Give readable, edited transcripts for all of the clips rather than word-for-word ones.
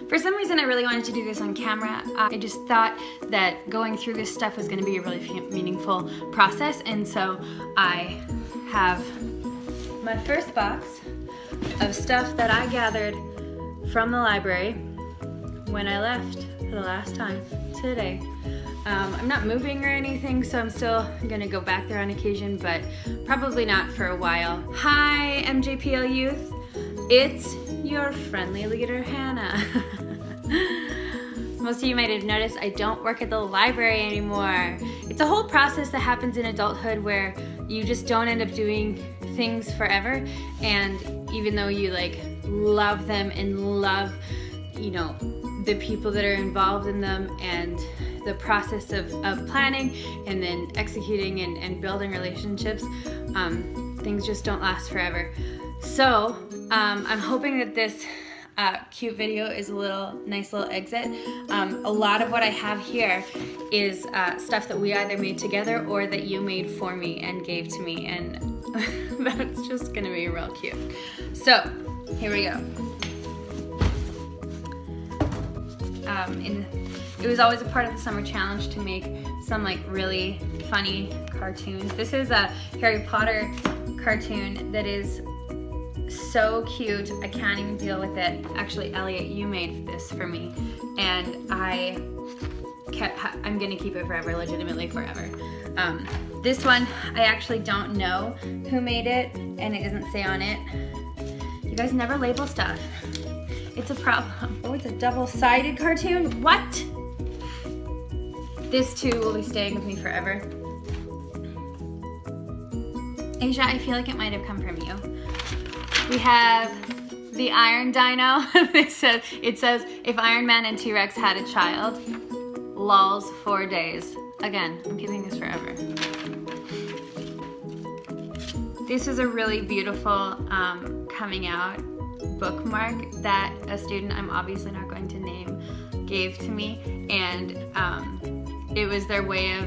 For some reason, I really wanted to do this on camera. I just thought that going through this stuff was going to be a really meaningful process, and so I have my first box of stuff that I gathered from the library when I left for the last time today. I'm not moving or anything, so I'm still gonna go back there on occasion, but probably not for a while. Hi, MJPL youth. It's your friendly leader, Hannah. Most of you might have noticed I don't work at the library anymore. It's a whole process that happens in adulthood where you just don't end up doing things forever, and even though you like love them and love, you know, the people that are involved in them and the process of planning and then executing and building relationships, things just don't last forever. So I'm hoping that this cute video is a nice little exit. A lot of what I have here is stuff that we either made together or that you made for me and gave to me, and that's just gonna be real cute. So here we go. It was always a part of the summer challenge to make some like really funny cartoons. This is a Harry Potter cartoon that is so cute, I can't even deal with it. Actually, Elliot, you made this for me, and I'm gonna keep it forever, legitimately forever. This one, I actually don't know who made it, and it doesn't say on it. You guys never label stuff. It's a problem. Oh, it's a double-sided cartoon? What? This too will be staying with me forever. Asia, I feel like it might have come from you. We have the Iron Dino. It says, if Iron Man and T-Rex had a child, lols 4 days. Again, I'm keeping this forever. This is a really beautiful coming out bookmark that a student I'm obviously not going to name gave to me, and it was their way of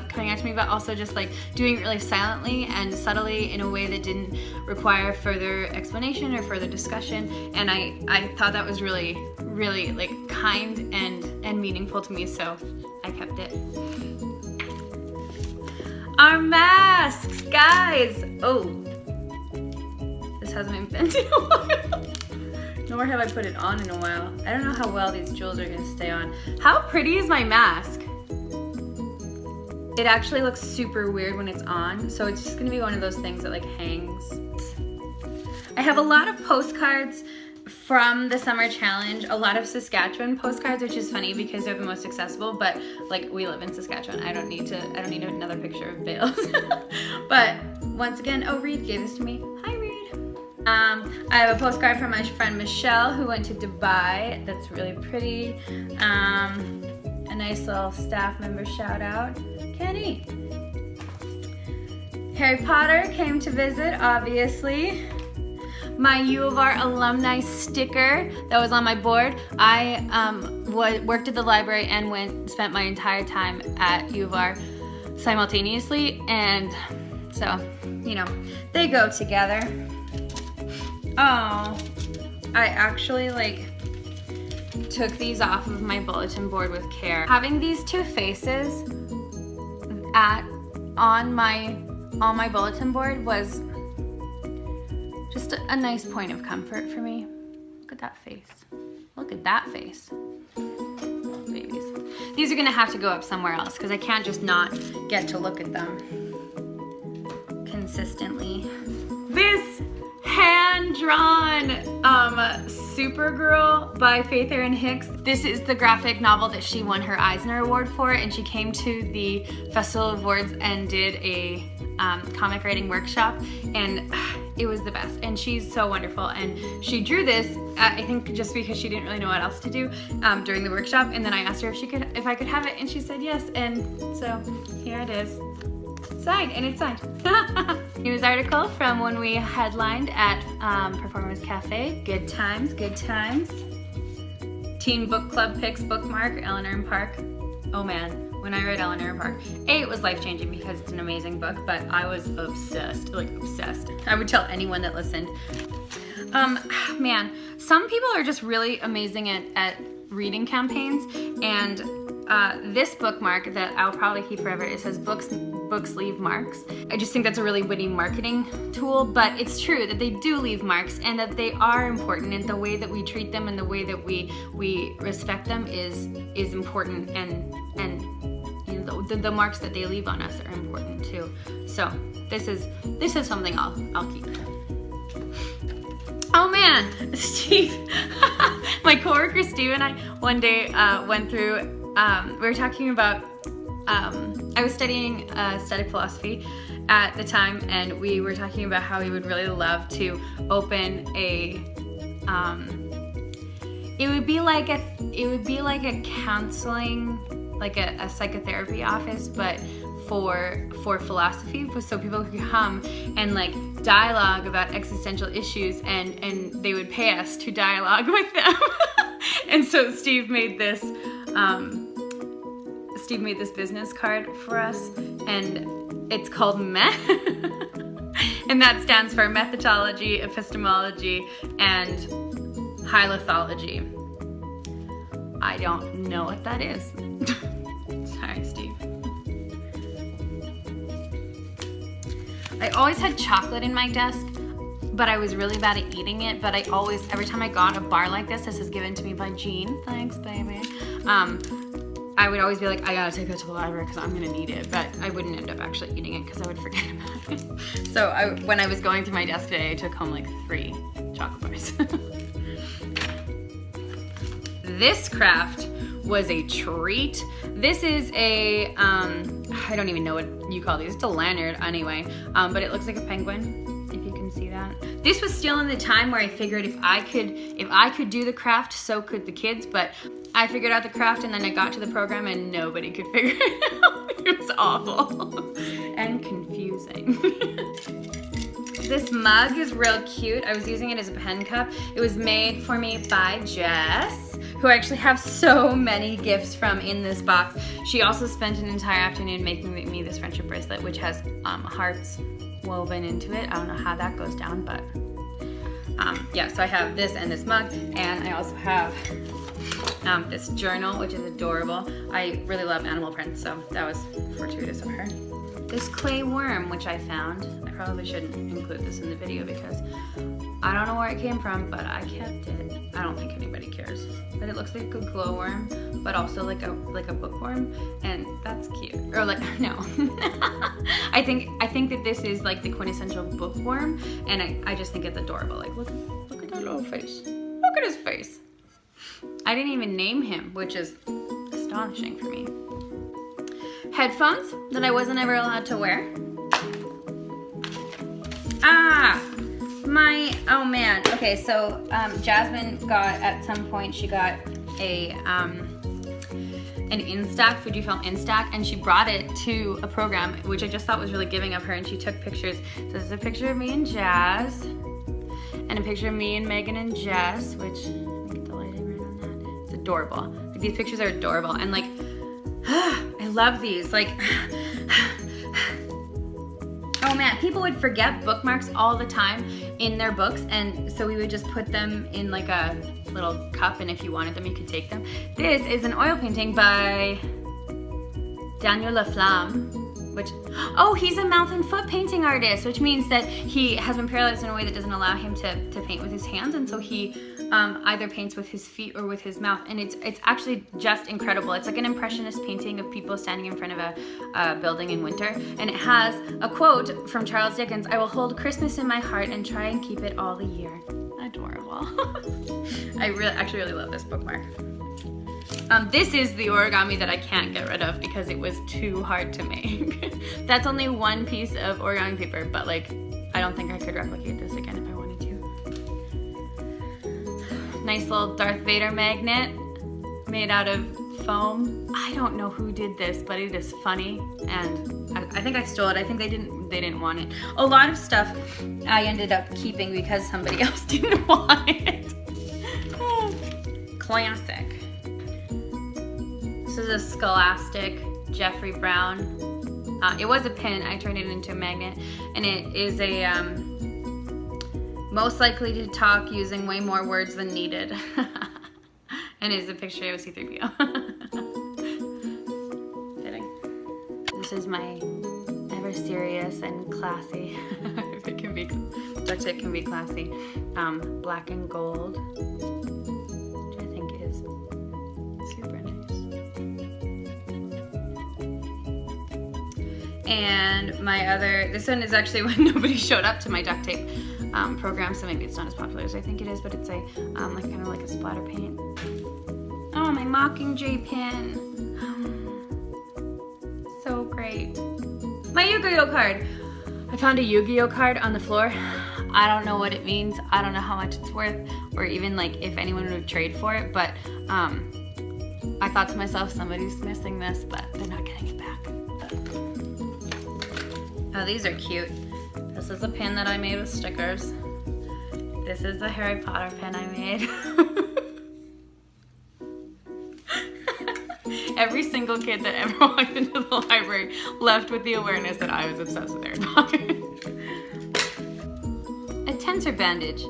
coming out to me, but also just like doing it really silently and subtly in a way that didn't require further explanation or further discussion, and I thought that was really, really like kind and meaningful to me, so I kept it. Our masks, guys! Oh, this hasn't been in a while. Nor have I put it on in a while. I don't know how well these jewels are gonna stay on. How pretty is my mask? It actually looks super weird when it's on, so it's just gonna be one of those things that like hangs. I have a lot of postcards from the summer challenge, a lot of Saskatchewan postcards, which is funny because they're the most accessible, but like we live in Saskatchewan. I don't need another picture of bales. But once again, oh, Reed gave this to me. Hi, Reed. I have a postcard from my friend Michelle who went to Dubai. That's really pretty. A nice little staff member shout out. Kenny. Harry Potter came to visit, obviously. My U of R alumni sticker that was on my board. I worked at the library and spent my entire time at U of R simultaneously, and so, you know, they go together. Oh, I actually like took these off of my bulletin board with care. Having these two faces on my bulletin board was just a nice point of comfort for me. Look at that face. Look at that face. Babies. These are gonna have to go up somewhere else because I can't just not get to look at them consistently. This hand-drawn Supergirl by Faith Erin Hicks. This is the graphic novel that she won her Eisner Award for, and she came to the Festival of Awards and did a comic writing workshop, and it was the best, and she's so wonderful. And she drew this, I think just because she didn't really know what else to do during the workshop, and then I asked her if I could have it, and she said yes, and so here it is. Signed, and it's signed. News article from when we headlined at Performers Cafe. Good times, good times. Teen Book Club picks bookmark, Eleanor and Park. Oh man, when I read Eleanor and Park, it was life-changing because it's an amazing book, but I was obsessed, like obsessed. I would tell anyone that listened. Man, some people are just really amazing at reading campaigns, and this bookmark that I'll probably keep forever, it says books leave marks. I just think that's a really witty marketing tool, but it's true that they do leave marks and that they are important, and the way that we treat them and the way that we respect them is important, and you know, the marks that they leave on us are important too. So this is something I'll keep. Oh man, Steve, my coworker Steve and I one day went through, we were talking about, I was studying aesthetic philosophy at the time, and we were talking about how we would really love to open a, it would be like a counseling, like a psychotherapy office, but for philosophy, so people could come and like dialogue about existential issues, and they would pay us to dialogue with them. And so Steve made this business card for us, and it's called MET. And that stands for methodology, epistemology, and hylithology. I don't know what that is. Sorry, Steve. I always had chocolate in my desk, but I was really bad at eating it. But every time I got a bar like this is given to me by Jean, thanks baby, I would always be like, I gotta take that to the library because I'm gonna need it, but I wouldn't end up actually eating it because I would forget about it. So when I was going through my desk today, I took home like 3 chocolate bars. This craft was a treat. This is a, I don't even know what you call these. It's a lanyard anyway, but it looks like a penguin, if you can see that. This was still in the time where I figured if I could do the craft, so could the kids, but I figured out the craft and then I got to the program and nobody could figure it out. It was awful and confusing. This mug is real cute. I was using it as a pen cup. It was made for me by Jess, who I actually have so many gifts from in this box. She also spent an entire afternoon making me this friendship bracelet, which has hearts woven into it. I don't know how that goes down, but yeah, so I have this and this mug, and I also have this journal, which is adorable. I really love animal prints, so that was fortuitous of her. This clay worm, which I found. I probably shouldn't include this in the video because I don't know where it came from, but I kept it. I don't think anybody cares. But it looks like a glowworm, but also like a bookworm, and that's cute. Or like, no. I think that this is like the quintessential bookworm, and I just think it's adorable. Like, look at that little face. Look at his face. I didn't even name him, which is astonishing for me. Headphones that I wasn't ever allowed to wear. Oh man. Okay, so Jasmine got, at some point, she got an Instax, Fujifilm Instax, and she brought it to a program, which I just thought was really giving of her, and she took pictures. So this is a picture of me and Jazz, and a picture of me and Megan and Jess, which, get the lighting right on that. It's adorable. Like, these pictures are adorable, and like, I love these. Like, oh man, people would forget bookmarks all the time in their books, and so we would just put them in like a little cup, and if you wanted them, you could take them. This is an oil painting by Daniel Laflamme, which, oh, he's a mouth and foot painting artist, which means that he has been paralyzed in a way that doesn't allow him to paint with his hands, and so he either paints with his feet or with his mouth, and it's actually just incredible. It's like an impressionist painting of people standing in front of a building in winter, and it has a quote from Charles Dickens: "I will hold Christmas in my heart and try and keep it all the year." Adorable. I actually really love this bookmark. This is the origami that I can't get rid of because it was too hard to make. That's only one piece of origami paper, but like, I don't think I could replicate this again if I wanted to. Nice little Darth Vader magnet made out of foam. I don't know who did this, but it is funny, and I think I stole it. I think they didn't want it. A lot of stuff I ended up keeping because somebody else didn't want it. Classic. This is a Scholastic Jeffrey Brown. It was a pin. I turned it into a magnet, and it is a Most likely to talk using way more words than needed. And is a picture of C-3PO. Kidding. This is my ever serious and classy, if it can be, duct tape can be classy, black and gold, which I think is super nice. And my other, this one is actually when nobody showed up to my duct tape program, so maybe it's not as popular as I think it is, but it's a like kind of like a splatter paint. Oh, my Mockingjay pin. So great. My Yu-Gi-Oh card. I found a Yu-Gi-Oh card on the floor. I don't know what it means. I don't know how much it's worth, or even like if anyone would trade for it, but I thought to myself, somebody's missing this, but they're not getting it back. Oh, these are cute. This is a pin that I made with stickers. This is the Harry Potter pin I made. Every single kid that ever walked into the library left with the awareness that I was obsessed with Harry Potter. A tensor bandage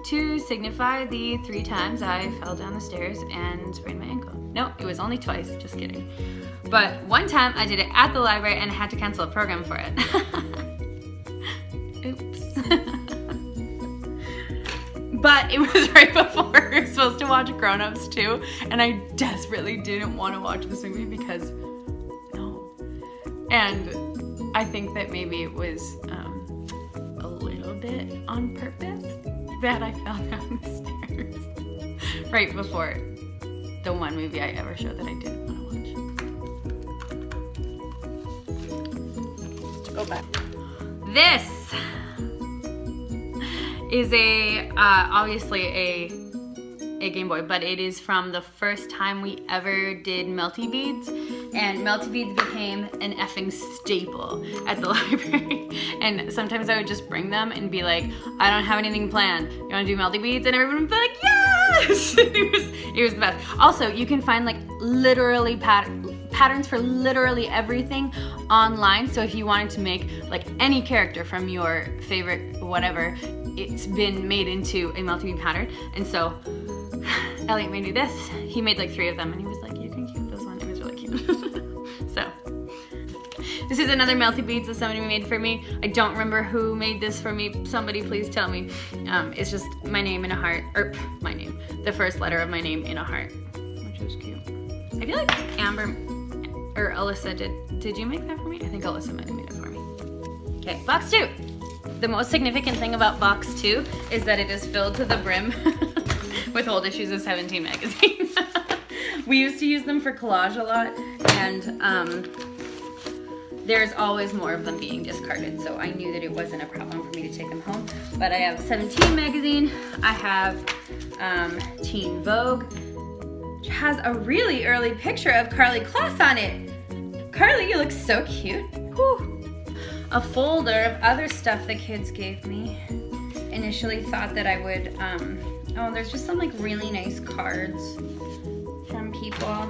to signify the 3 times I fell down the stairs and sprained my ankle. No, it was only twice, just kidding. But one time I did it at the library and I had to cancel a program for it. Oops. But it was right before we were supposed to watch Grown Ups 2, and I desperately didn't want to watch this movie because, no. And I think that maybe it was a little bit on purpose that I fell down the stairs right before the one movie I ever showed that I didn't want to watch. Go back. This is obviously a Game Boy, but it is from the first time we ever did Melty Beads, and Melty Beads became an effing staple at the library. And sometimes I would just bring them and be like, I don't have anything planned. You wanna do Melty Beads? And everyone would be like, yes! It was the best. Also, you can find like literally patterns for literally everything online. So if you wanted to make like any character from your favorite whatever, it's been made into a Melty Bead pattern. And so Elliot made me this. He made like 3 of them and he was like, you can keep this one. It was really cute. So this is another Melty Beads that somebody made for me. I don't remember who made this for me. Somebody please tell me. It's just my name in a heart, or my name, the first letter of my name in a heart, which is cute. I feel like Amber or Alyssa did you make that for me? I think Alyssa might have made it for me. Okay, box 2. The most significant thing about box 2 is that it is filled to the brim with old issues of 17 magazine. We used to use them for collage a lot, and there's always more of them being discarded, so I knew that it wasn't a problem for me to take them home. But I have 17 magazine, I have Teen Vogue, which has a really early picture of Carly Kloss on it. Carly, you look so cute. Whew. A folder of other stuff the kids gave me. Initially thought that I would, oh, there's just some like really nice cards from people.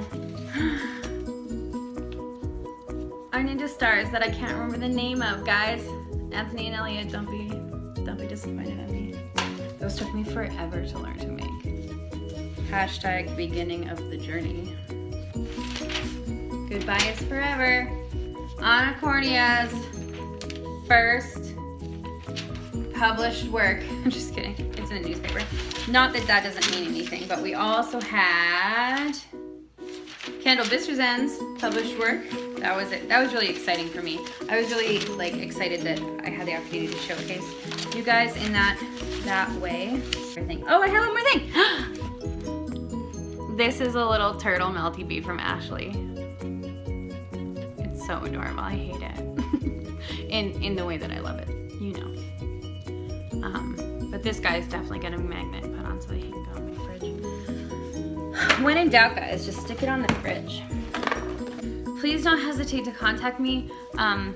Our Ninja Stars that I can't remember the name of, guys. Anthony and Elliot, don't be disappointed at me. Those took me forever to learn to make. Hashtag beginning of the journey. Goodbye is forever. Anna Cornea's first published work. I'm just kidding. It's in a newspaper. Not that that doesn't mean anything, but we also had Kendall Bisterzen's published work. That was it. That was really exciting for me. I was really like excited that I had the opportunity to showcase you guys in that way. Oh, I have one more thing. This is a little turtle Melty Bee from Ashley. It's so adorable. I hate it. in the way that I love it, you know. But this guy is definitely gonna be magnet put on so that he can go in the fridge. When in doubt, guys, just stick it on the fridge. Please don't hesitate to contact me. I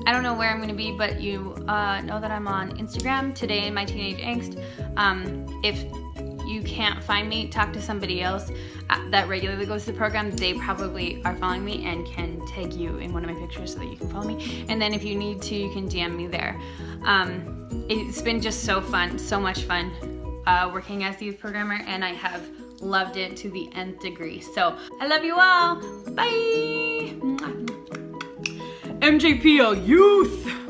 don't know where I'm gonna be, but you know that I'm on Instagram, todayinmyteenageangst. If you can't find me, talk to somebody else that regularly goes to the program. They probably are following me and can tag you in one of my pictures so that you can follow me. And then if you need to, you can DM me there. It's been just so fun, so much fun working as the youth programmer, and I have loved it to the nth degree. So I love you all. Bye. MJPL youth.